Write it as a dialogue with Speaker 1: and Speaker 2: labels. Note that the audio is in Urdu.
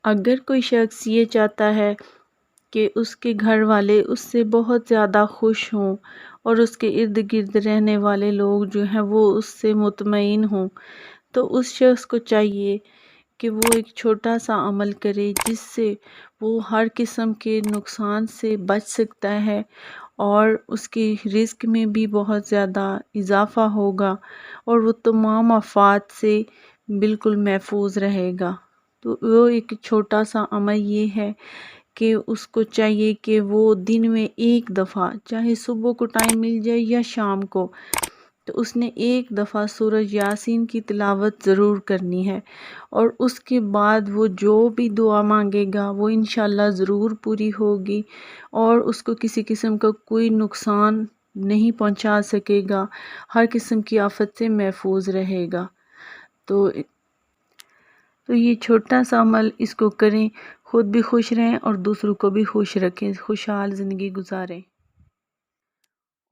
Speaker 1: اگر کوئی شخص یہ چاہتا ہے کہ اس کے گھر والے اس سے بہت زیادہ خوش ہوں اور اس کے ارد گرد رہنے والے لوگ جو ہیں وہ اس سے مطمئن ہوں، تو اس شخص کو چاہیے کہ وہ ایک چھوٹا سا عمل کرے جس سے وہ ہر قسم کے نقصان سے بچ سکتا ہے اور اس کی رزق میں بھی بہت زیادہ اضافہ ہوگا اور وہ تمام آفات سے بالکل محفوظ رہے گا۔ تو وہ ایک چھوٹا سا عمل یہ ہے کہ اس کو چاہیے کہ وہ دن میں ایک دفعہ، چاہے صبح کو ٹائم مل جائے یا شام کو، تو اس نے ایک دفعہ سورہ یاسین کی تلاوت ضرور کرنی ہے، اور اس کے بعد وہ جو بھی دعا مانگے گا وہ انشاءاللہ ضرور پوری ہوگی اور اس کو کسی قسم کا کوئی نقصان نہیں پہنچا سکے گا، ہر قسم کی آفت سے محفوظ رہے گا۔ تو یہ چھوٹا سا عمل، اس کو کریں، خود بھی خوش رہیں اور دوسروں کو بھی خوش رکھیں، خوشحال زندگی گزاریں۔